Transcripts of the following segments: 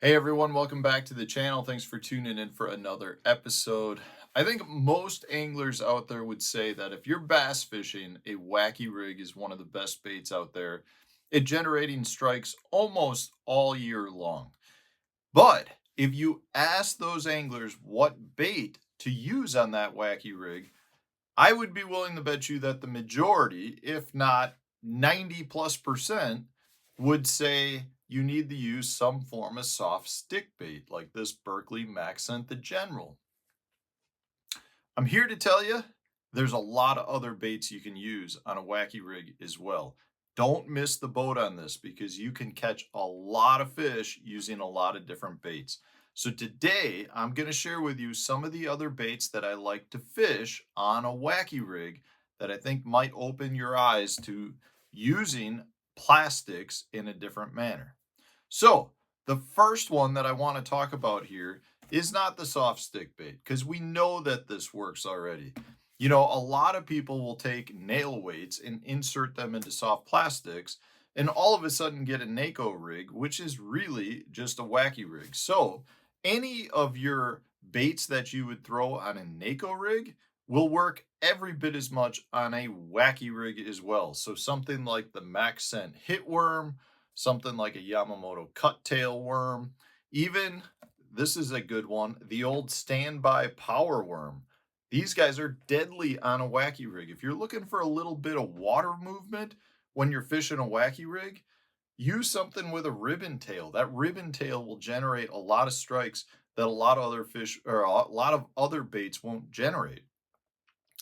Hey everyone, welcome back to the channel. Thanks for tuning in for another episode. I think most anglers out there would say that if you're bass fishing, a wacky rig is one of the best baits out there at generating strikes almost all year long. But if you ask those anglers what bait to use on that wacky rig, I would be willing to bet you that the majority, if not 90+%, would say you need to use some form of soft stick bait like this Berkeley Maxent the General. I'm here to tell you there's a lot of other baits you can use on a wacky rig as well. Don't miss the boat on this because you can catch a lot of fish using a lot of different baits. So today I'm going to share with you some of the other baits that I like to fish on a wacky rig that I think might open your eyes to using plastics in a different manner. So the first one that I want to talk about here is not the soft stick bait because we know that this works already. You know, a lot of people will take nail weights and insert them into soft plastics and all of a sudden get a NACO rig, which is really just a wacky rig. So any of your baits that you would throw on a NACO rig will work every bit as much on a wacky rig as well. So something like the Maxent Hitworm, something like a Yamamoto Cuttail Worm, even this is a good one, the old Standby Power Worm. These guys are deadly on a wacky rig. If you're looking for a little bit of water movement when you're fishing a wacky rig, use something with a ribbon tail. That ribbon tail will generate a lot of strikes that a lot of other fish or a lot of other baits won't generate.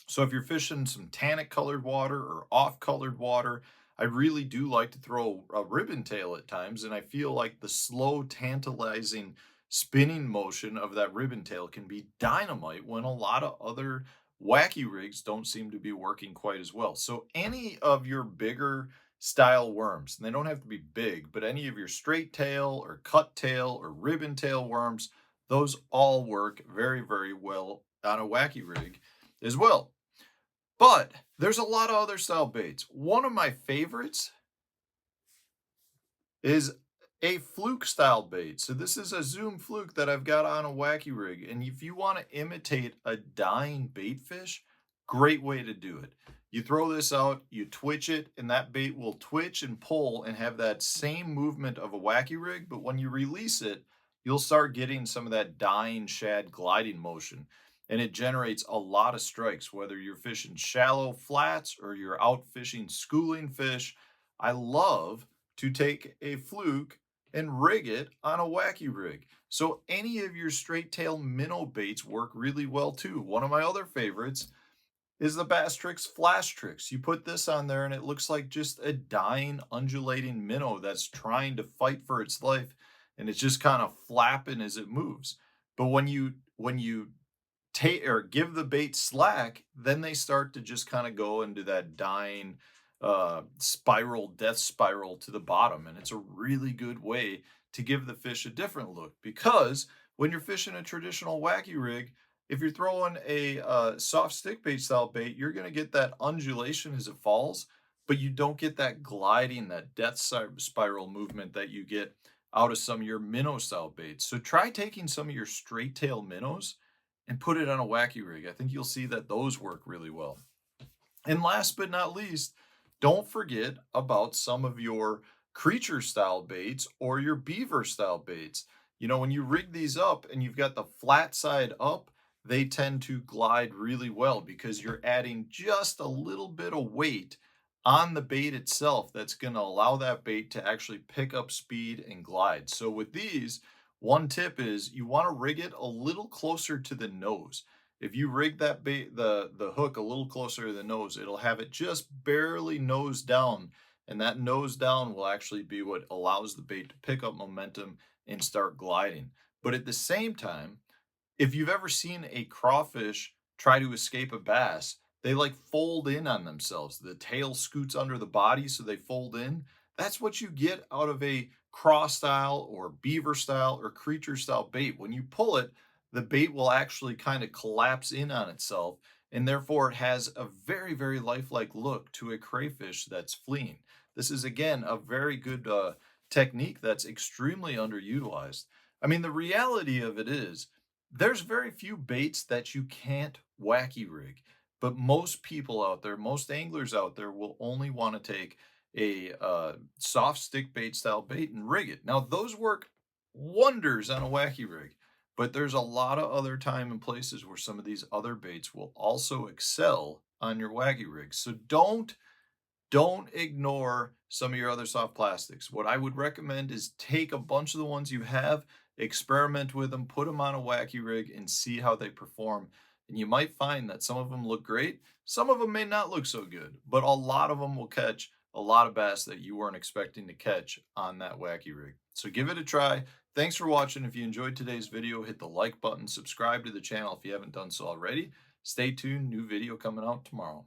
So if you're fishing some tannic colored water or off colored water, I really do like to throw a ribbon tail at times. And I feel like the slow, tantalizing spinning motion of that ribbon tail can be dynamite when a lot of other wacky rigs don't seem to be working quite as well. So any of your bigger style worms, and they don't have to be big, but any of your straight tail or cut tail or ribbon tail worms, those all work very, very well on a wacky rig as well. But there's a lot of other style baits. One of my favorites is a fluke style bait. So this is a zoom fluke that I've got on a wacky rig. And if you want to imitate a dying bait fish, great way to do it. You throw this out, you twitch it, and that bait will twitch and pull and have that same movement of a wacky rig. But when you release it, you'll start getting some of that dying shad gliding motion. And it generates a lot of strikes, whether you're fishing shallow flats or you're out fishing schooling fish. I love to take a fluke and rig it on a wacky rig. So any of your straight tail minnow baits work really well too. One of my other favorites is the Bass Tricks Flash Tricks. You put this on there and it looks like just a dying, undulating minnow that's trying to fight for its life, and it's just kind of flapping as it moves. But when you take or give the bait slack, then they start to just kind of go into that dying spiral, death spiral to the bottom. And it's a really good way to give the fish a different look because when you're fishing a traditional wacky rig, if you're throwing a soft stick bait style bait, you're going to get that undulation as it falls, but you don't get that gliding, that death spiral movement that you get out of some of your minnow style baits. So try taking some of your straight tail minnows and put it on a wacky rig. I think you'll see that those work really well. And last but not least, don't forget about some of your creature style baits or your beaver style baits. You know, when you rig these up and you've got the flat side up, they tend to glide really well because you're adding just a little bit of weight on the bait itself that's going to allow that bait to actually pick up speed and glide. So with these, one tip is you want to rig it a little closer to the nose. If you rig that bait, the hook a little closer to the nose, it'll have it just barely nose down, and that nose down will actually be what allows the bait to pick up momentum and start gliding. But at the same time, if you've ever seen a crawfish try to escape a bass, they like fold in on themselves. The tail scoots under the body, so they fold in. That's what you get out of a craw style or beaver style or creature style bait. When you pull it, the bait will actually kind of collapse in on itself, and therefore it has a very, very lifelike look to a crayfish that's fleeing. This is, again, a very good technique that's extremely underutilized. I mean, the reality of it is there's very few baits that you can't wacky rig, but most people out there, most anglers out there will only want to take a soft stick bait style bait and rig it. Now, those work wonders on a wacky rig, but there's a lot of other time and places where some of these other baits will also excel on your wacky rig. So don't ignore some of your other soft plastics. What I would recommend is take a bunch of the ones you have, experiment with them, put them on a wacky rig, and see how they perform. And you might find that some of them look great, some of them may not look so good, but a lot of them will catch a lot of bass that you weren't expecting to catch on that wacky rig. So give it a try. Thanks for watching. If you enjoyed today's video, hit the like button, subscribe to the channel if you haven't done so already. Stay tuned, new video coming out tomorrow.